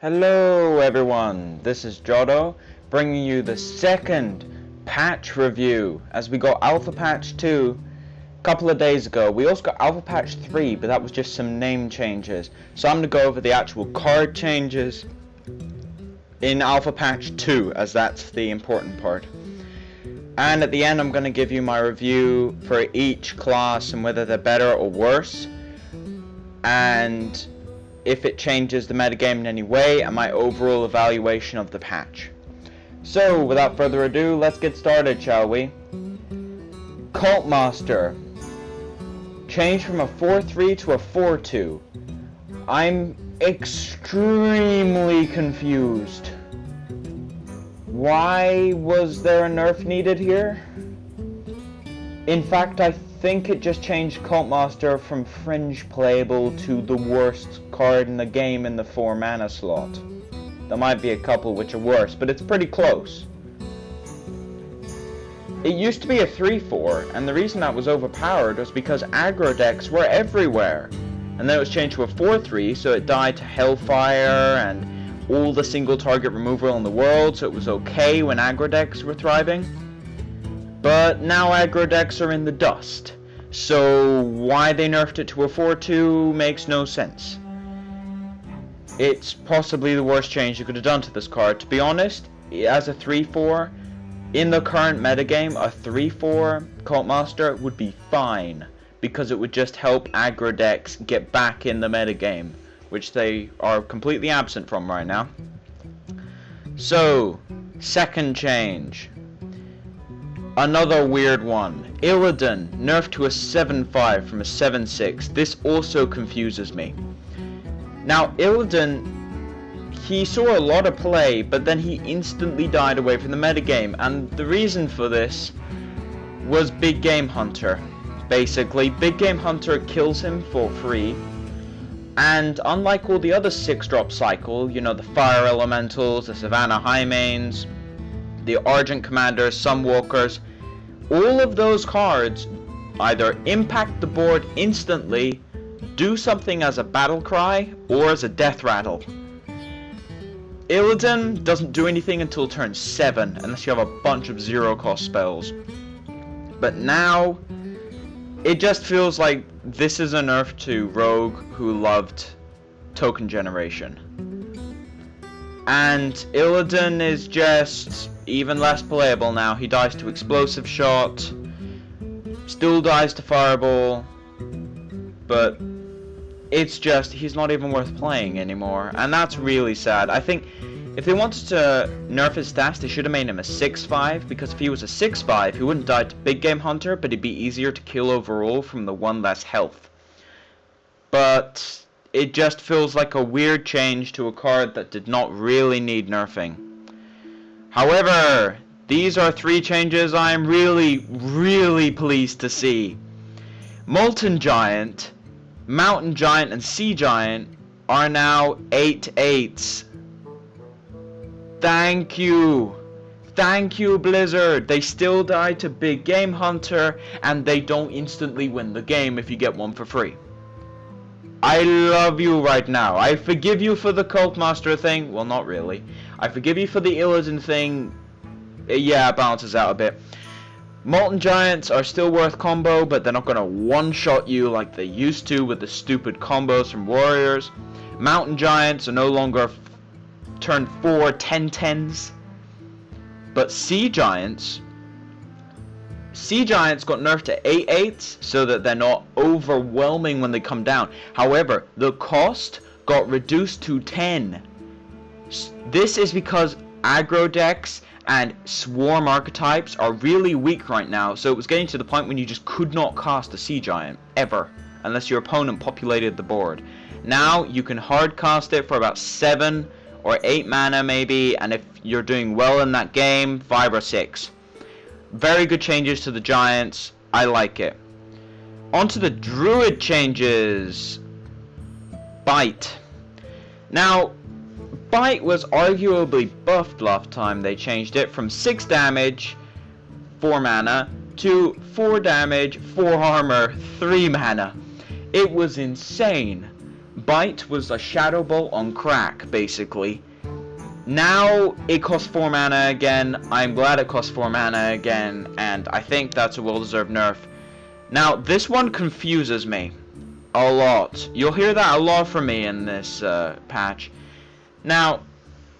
Hello everyone, this is Jotto, bringing you the second patch review as we got Alpha Patch 2 a couple of days ago. We also got Alpha Patch 3, but that was just some name changes. So I'm going to go over the actual card changes in Alpha Patch 2, as that's the important part. And at the end I'm going to give you my review for each class and whether they're better or worse, and if it changes the metagame in any way, and my overall evaluation of the patch. So, without further ado, let's get started, shall we? Cult Master changed from a 4-3 to a 4-2. I'm extremely confused. Why was there a nerf needed here? In fact, I think it just changed Cult Master from fringe playable to the worst card in the game in the 4 mana slot. There might be a couple which are worse, but it's pretty close. It used to be a 3-4, and the reason that was overpowered was because aggro decks were everywhere. And then it was changed to a 4-3, so it died to Hellfire and all the single target removal in the world, so it was okay when aggro decks were thriving. But now aggro decks are in the dust, so why they nerfed it to a 4-2 makes no sense. It's possibly the worst change you could have done to this card. To be honest, as a 3-4, in the current metagame, a 3-4 Cult Master would be fine, because it would just help aggro decks get back in the metagame, which they are completely absent from right now. So, second change. Another weird one. Illidan, nerfed to a 7-5 from a 7-6. This also confuses me. Now, Illidan, he saw a lot of play, but then he instantly died away from the metagame, and the reason for this was Big Game Hunter. Basically, Big Game Hunter kills him for free, and unlike all the other 6-drop cycle, you know, the Fire Elementals, the Savannah Highmanes, the Argent Commanders, Sunwalkers, all of those cards either impact the board instantly, do something as a battle cry, or as a death rattle. Illidan doesn't do anything until turn 7, unless you have a bunch of 0-cost spells. But now, it just feels like this is a nerf to Rogue who loved token generation. And Illidan is just even less playable now. He dies to Explosive Shot, still dies to Fireball, but it's just, he's not even worth playing anymore, and that's really sad. I think if they wanted to nerf his stats, they should have made him a 6-5, because if he was a 6-5, he wouldn't die to Big Game Hunter, but he'd be easier to kill overall from the 1 less health. But it just feels like a weird change to a card that did not really need nerfing. However, these are 3 changes I am really pleased to see. Molten Giant, Mountain Giant, and Sea Giant are now 8/8s. Thank you. Thank you, Blizzard. They still die to Big Game Hunter, and they don't instantly win the game if you get one for free. I love you right now. I forgive you for the Cult Master thing. Well, not really. I forgive you for the Illidan thing. Yeah, it balances out a bit. Molten Giants are still worth combo, but they're not going to one-shot you like they used to with the stupid combos from Warriors. Mountain Giants are no longer turn 4 10-10s. But Sea Giants got nerfed to 8/8s so that they're not overwhelming when they come down. However, the cost got reduced to 10. This is because aggro decks and swarm archetypes are really weak right now, so it was getting to the point when you just could not cast a Sea Giant, ever, unless your opponent populated the board. Now, you can hard cast it for about 7 or 8 mana maybe, and if you're doing well in that game, 5 or 6. Very good changes to the Giants. I like it. On to the Druid changes. Bite. Now, Bite was arguably buffed last time they changed it from 6 damage, 4 mana, to 4 damage, 4 armor, 3 mana. It was insane. Bite was a Shadow Bolt on crack, basically. Now it costs 4 mana again. I'm glad it costs 4 mana again, and I think that's a well-deserved nerf. Now, this one confuses me a lot. You'll hear that a lot from me in this patch. Now,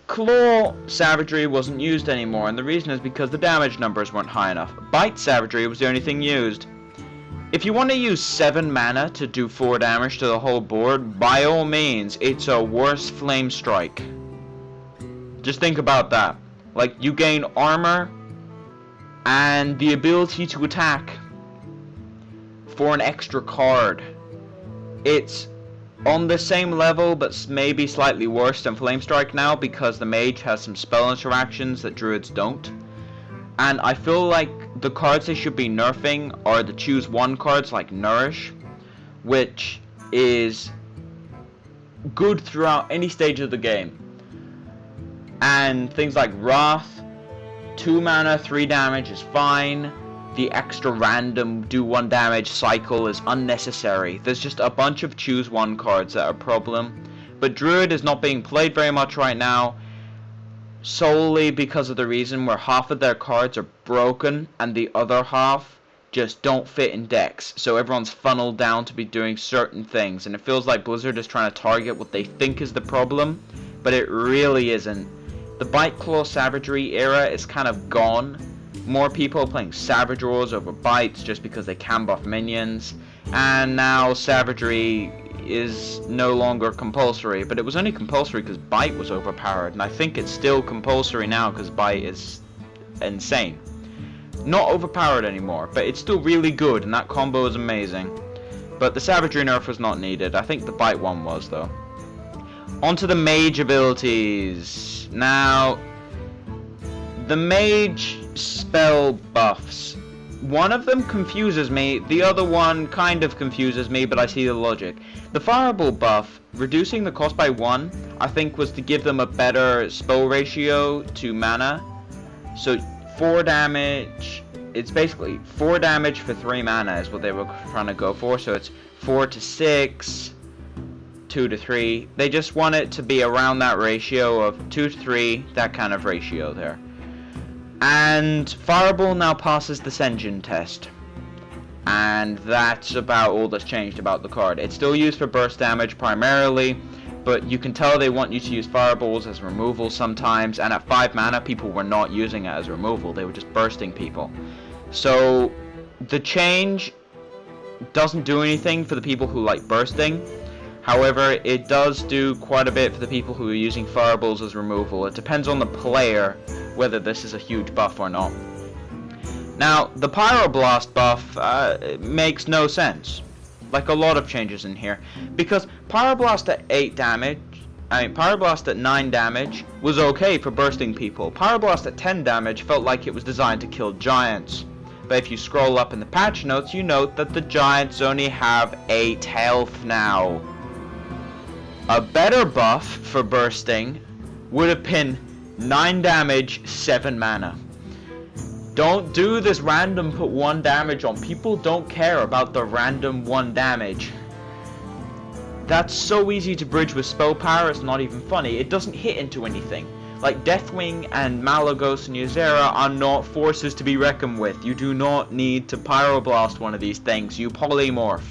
Claw Savagery wasn't used anymore, and the reason is because the damage numbers weren't high enough. Bite Savagery was the only thing used. If you want to use 7 mana to do 4 damage to the whole board, by all means, it's a worse Flame Strike. Just think about that. Like, you gain armor and the ability to attack for an extra card. It's on the same level, but maybe slightly worse than Flame Strike now, because the mage has some spell interactions that druids don't. And I feel like the cards they should be nerfing are the choose one cards like Nourish, which is good throughout any stage of the game. And things like Wrath, 2 mana, 3 damage is fine. The extra random do 1 damage cycle is unnecessary. There's just a bunch of choose one cards that are a problem. But Druid is not being played very much right now, solely because of the reason where half of their cards are broken and the other half just don't fit in decks. So everyone's funneled down to be doing certain things, and it feels like Blizzard is trying to target what they think is the problem, but it really isn't. The Bite Claw Savagery era is kind of gone. More people are playing Savage Roars over Bites just because they can buff minions, and now Savagery is no longer compulsory, but it was only compulsory because Bite was overpowered, and I think it's still compulsory now because Bite is insane. Not overpowered anymore, but it's still really good, and that combo is amazing. But the Savagery nerf was not needed. I think the Bite one was, though. Onto the mage abilities. Now, the mage spell buffs. One of them confuses me, the other one kind of confuses me, but I see the logic. The Fireball buff, reducing the cost by 1, I think was to give them a better spell ratio to mana. So 4 damage, it's basically 4 damage for 3 mana is what they were trying to go for. So it's 4 to 6, 2 to 3. They just want it to be around that ratio of 2 to 3, that kind of ratio there. And Fireball now passes the Senjin test. And that's about all that's changed about the card. It's still used for burst damage primarily, but you can tell they want you to use Fireballs as removal sometimes, and at 5 mana people were not using it as removal, they were just bursting people. So the change doesn't do anything for the people who like bursting. However, it does do quite a bit for the people who are using Fireballs as removal. It depends on the player whether this is a huge buff or not. Now, the Pyroblast buff makes no sense, like a lot of changes in here, because Pyroblast at 9 damage was okay for bursting people. Pyroblast at 10 damage felt like it was designed to kill giants. But if you scroll up in the patch notes, you note that the giants only have 8 health now. A better buff for bursting would have been 9 damage, 7 mana. Don't do this random put 1 damage on. People don't care about the random 1 damage. That's so easy to bridge with spell power, it's not even funny. It doesn't hit into anything. Like Deathwing and Malagos and Ysera are not forces to be reckoned with. You do not need to Pyroblast one of these things. You polymorph.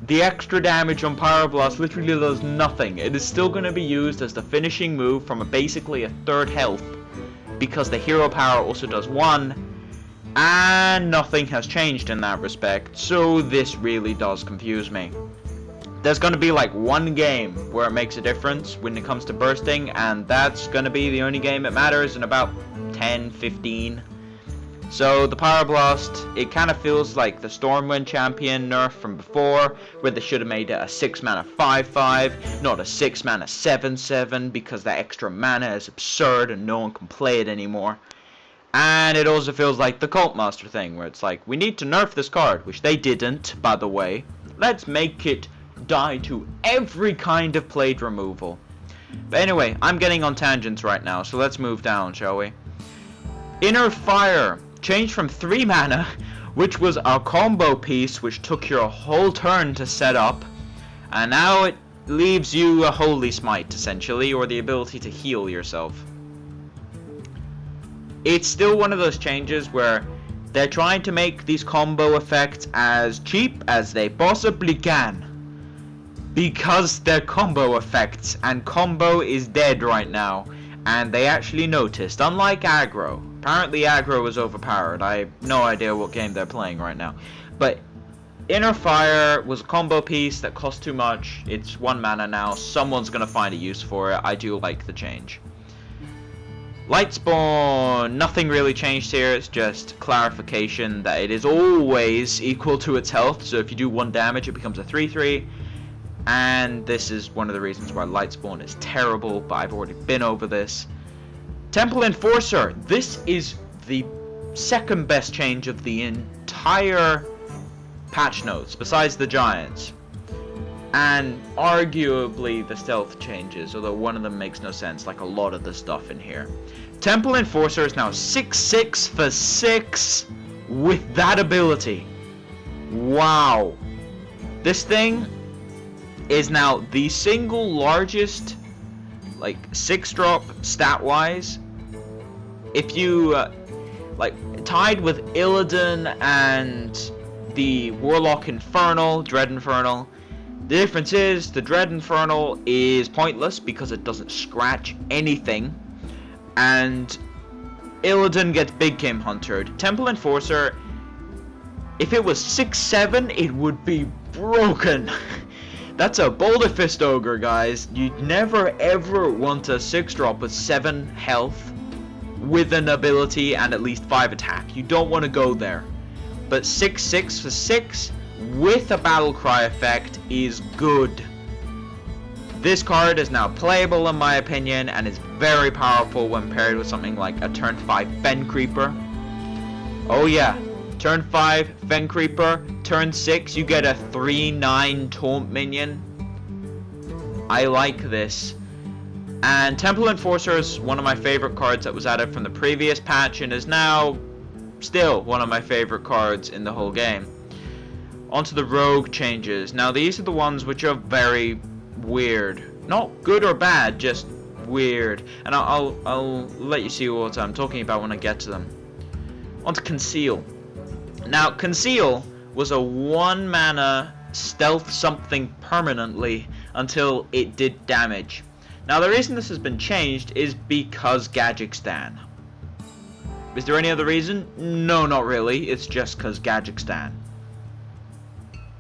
The extra damage on Pyroblast literally does nothing. It is still going to be used as the finishing move from basically a 3rd health, because the hero power also does 1, and nothing has changed in that respect, so this really does confuse me. There's going to be like 1 game where it makes a difference when it comes to bursting, and that's going to be the only game that matters in about 10, 15. So the Pyroblast, it kind of feels like the Stormwind champion nerf from before, where they should have made it a 6 mana 5/5, not a 6 mana 7/7, because that extra mana is absurd and no one can play it anymore. And it also feels like the Cult Master thing, where it's like, we need to nerf this card, which they didn't, by the way. Let's make it die to every kind of plate removal. But anyway, I'm getting on tangents right now, so let's move down, shall we? Inner Fire changed from 3 mana, which was a combo piece which took your whole turn to set up, And now it leaves you a Holy Smite, essentially, or the ability to heal yourself. It's still one of those changes where they're trying to make these combo effects as cheap as they possibly can. Because they're combo effects, and combo is dead right now. And they actually noticed, unlike aggro. Apparently aggro is overpowered. I have no idea what game they're playing right now. But Inner Fire was a combo piece that cost too much. It's 1 mana now. Someone's going to find a use for it. I do like the change. Lightspawn, nothing really changed here. It's just clarification that it is always equal to its health. So if you do 1 damage, it becomes a 3/3. And this is one of the reasons why Lightspawn is terrible, but I've already been over this. Temple Enforcer, this is the second best change of the entire patch notes, besides the Giants. And arguably the stealth changes, although one of them makes no sense, like a lot of the stuff in here. Temple Enforcer is now 6/6 for 6 with that ability. Wow. This thing is now the single largest, like, 6-drop stat-wise. If you, like, tied with Illidan and the Warlock Infernal, Dread Infernal. The difference is, the Dread Infernal is pointless because it doesn't scratch anything. And Illidan gets Big Game Huntered. Temple Enforcer, if it was 6/7, it would be broken. That's a Boulder Fist Ogre, guys. You'd never ever want a 6-drop with 7 health with an ability and at least 5 attack. You don't want to go there. But 6/6 for 6 with a Battle Cry effect is good. This card is now playable in my opinion and is very powerful when paired with something like a turn 5 Fen Creeper. Oh yeah, turn 5 Fen Creeper, turn 6 you get a 3/9 Taunt minion. I like this. And Temple Enforcer is one of my favorite cards that was added from the previous patch and is now still one of my favorite cards in the whole game. Onto the rogue changes. Now these are the ones which are very weird. Not good or bad, just weird. And I'll let you see what I'm talking about when I get to them. Onto Conceal. Now Conceal was a 1 mana stealth something permanently until it did damage. Now the reason this has been changed is because Gadgekstan. Is there any other reason? No, not really. It's just because Gadgekstan.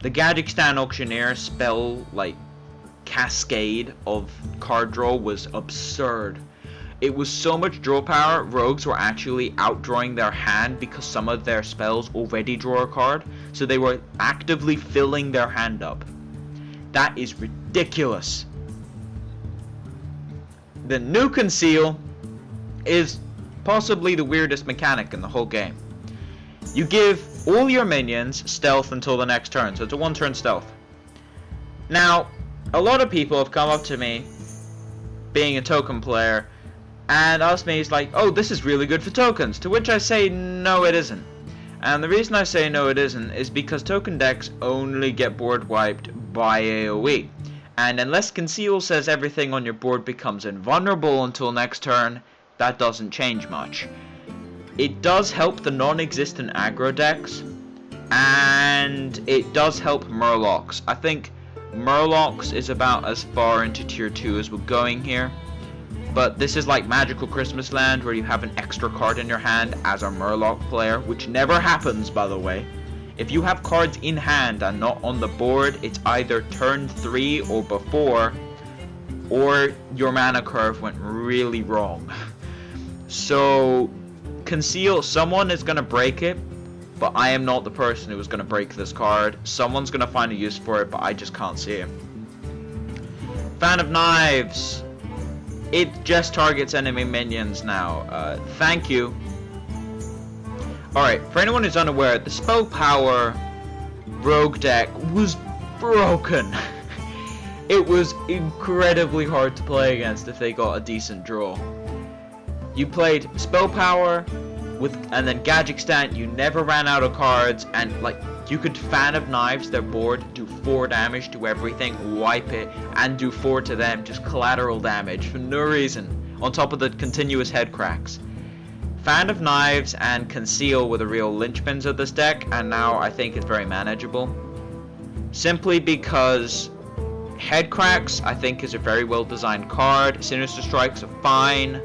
The Gadgekstan Auctioneer spell, like, cascade of card draw was absurd. It was so much draw power, rogues were actually outdrawing their hand because some of their spells already draw a card, so they were actively filling their hand up. That is ridiculous. The new Conceal is possibly the weirdest mechanic in the whole game. You give all your minions stealth until the next turn, so it's a 1-turn stealth. Now, a lot of people have come up to me, being a token player, and asked me, like, oh, this is really good for tokens, to which I say, no it isn't. And the reason I say no it isn't is because token decks only get board wiped by AoE. And unless Conceal says everything on your board becomes invulnerable until next turn, that doesn't change much. It does help the non-existent aggro decks, and it does help Murlocs. I think Murlocs is about as far into tier 2 as we're going here. But this is like Magical Christmas Land, where you have an extra card in your hand as a Murloc player, which never happens, by the way. If you have cards in hand and not on the board, it's either turn 3 or before, or your mana curve went really wrong. So, Conceal, someone is going to break it, but I am not the person who is going to break this card. Someone's going to find a use for it, but I just can't see it. Fan of Knives. It just targets enemy minions now. Thank you. Alright, for anyone who's unaware, the Spell Power Rogue deck was broken. It was incredibly hard to play against if they got a decent draw. You played Spell Power and then Gadgetzan, you never ran out of cards, and like you could Fan of Knives their board, do 4 damage to everything, wipe it, and do 4 to them, just collateral damage for no reason, on top of the continuous head cracks. Fan of Knives and Conceal were the real linchpins of this deck, and now I think it's very manageable. Simply because Head Cracks, I think, is a very well designed card. Sinister Strikes are fine.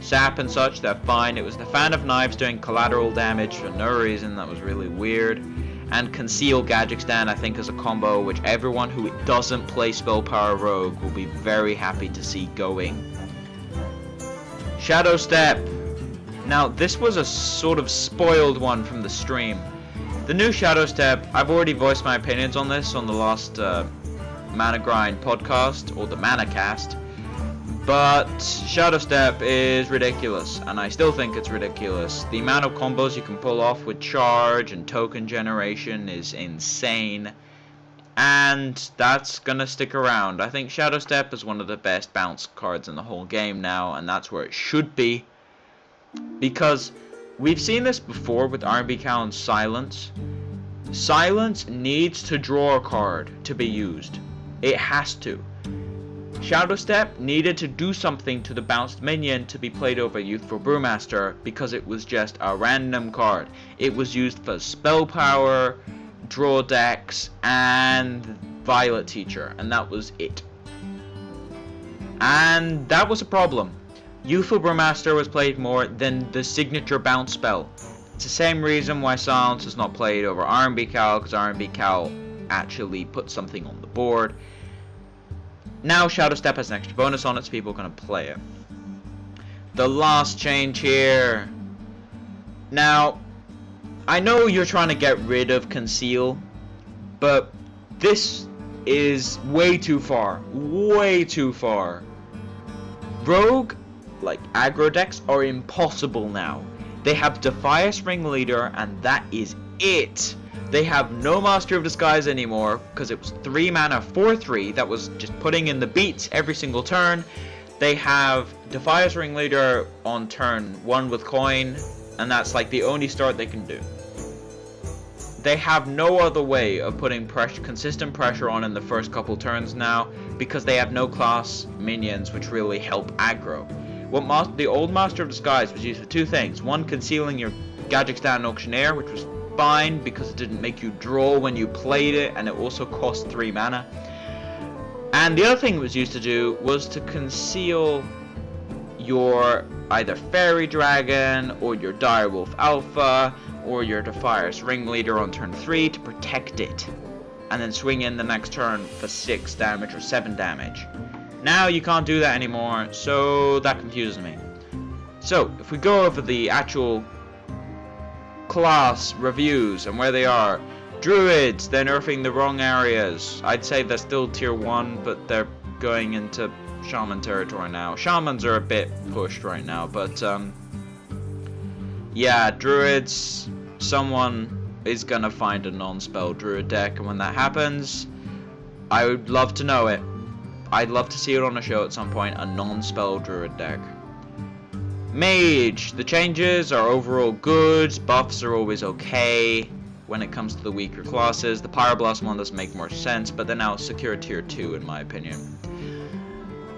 Sap and such, they're fine. It was the Fan of Knives doing collateral damage for no reason. That was really weird. And Conceal Gadgetzan, I think, is a combo which everyone who doesn't play Spell Power Rogue will be very happy to see going. Shadow Step. Now, this was a sort of spoiled one from the stream. The new Shadow Step, I've already voiced my opinions on this on the last Mana Grind podcast, or the Mana Cast. But Shadow Step is ridiculous, and I still think it's ridiculous. The amount of combos you can pull off with charge and token generation is insane, and that's gonna stick around. I think Shadow Step is one of the best bounce cards in the whole game now, and that's where it should be. Because we've seen this before with R&B Cal and Silence. Silence needs to draw a card to be used. It has to. Shadow Step needed to do something to the bounced minion to be played over Youthful Brewmaster because it was just a random card. It was used for spell power, draw decks, and Violet Teacher, and that was it. And that was a problem. Youthful Brewmaster was played more than the signature bounce spell. It's the same reason why Silence is not played over R&B Cal, because R&B Cal actually put something on the board. Now Shadow Step has an extra bonus on it, so people are going to play it. The last change here. Now, I know you're trying to get rid of Conceal, but this is way too far. Way too far. Rogue, like aggro decks, are impossible now. They have Defias Ringleader, and that is it. They have no Master of Disguise anymore, because it was 3 mana 4/3 that was just putting in the beats every single turn. They have Defias Ringleader on turn 1 with coin, and that's like the only start they can do. They have no other way of putting consistent pressure on in the first couple turns now, because they have no class minions which really help aggro. The old Master of Disguise was used for 2 things. One, concealing your Gadgetzan Auctioneer, which was fine because it didn't make you draw when you played it, and it also cost 3 mana. And the other thing it was used to do was to conceal your either Fairy Dragon or your Direwolf Alpha or your Defias Ringleader on turn 3 to protect it, and then swing in the next turn for 6 damage or 7 damage. Now you can't do that anymore, so that confuses me. So if we go over the actual class reviews and where they are. Druids, they're nerfing the wrong areas. I'd say they're still tier 1, but they're going into Shaman territory now. Shamans are a bit pushed right now, but yeah, Druids, someone is gonna find a non-spell Druid deck, and when that happens, I would love to know it. I'd love to see it on a show at some point, a non-spell Druid deck. Mage, the changes are overall good, buffs are always okay when it comes to the weaker classes. The Pyroblast one does make more sense, but they're now secure tier 2 in my opinion.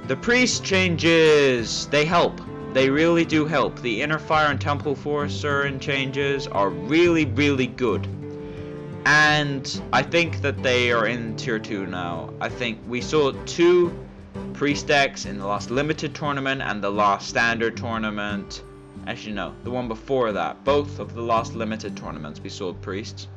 The priest changes, they help. They really do help. The Inner Fire and Temple Forcer and changes are really, really good. And I think that they are in tier 2 now. I think we saw 2 priest decks in the last limited tournament and the last standard tournament. Actually no, the one before that. Both of the last limited tournaments we saw priests.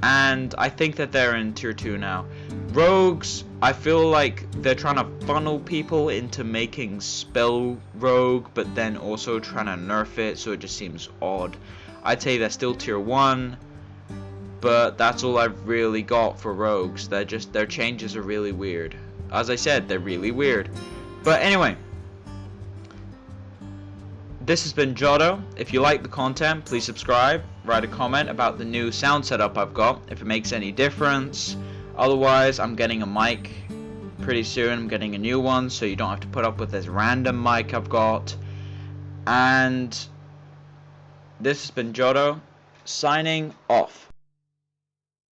And I think that they're in tier 2 now. Rogues, I feel like they're trying to funnel people into making spell rogue, but then also trying to nerf it, so it just seems odd. I'd say they're still tier 1, but that's all I've really got for rogues. Their changes are really weird. As I said, they're really weird. But anyway, this has been Jotto. If you like the content, please subscribe. Write a comment about the new sound setup I've got, if it makes any difference. Otherwise, I'm getting a mic pretty soon. I'm getting a new one, so you don't have to put up with this random mic I've got. And This has been Jotto, signing off.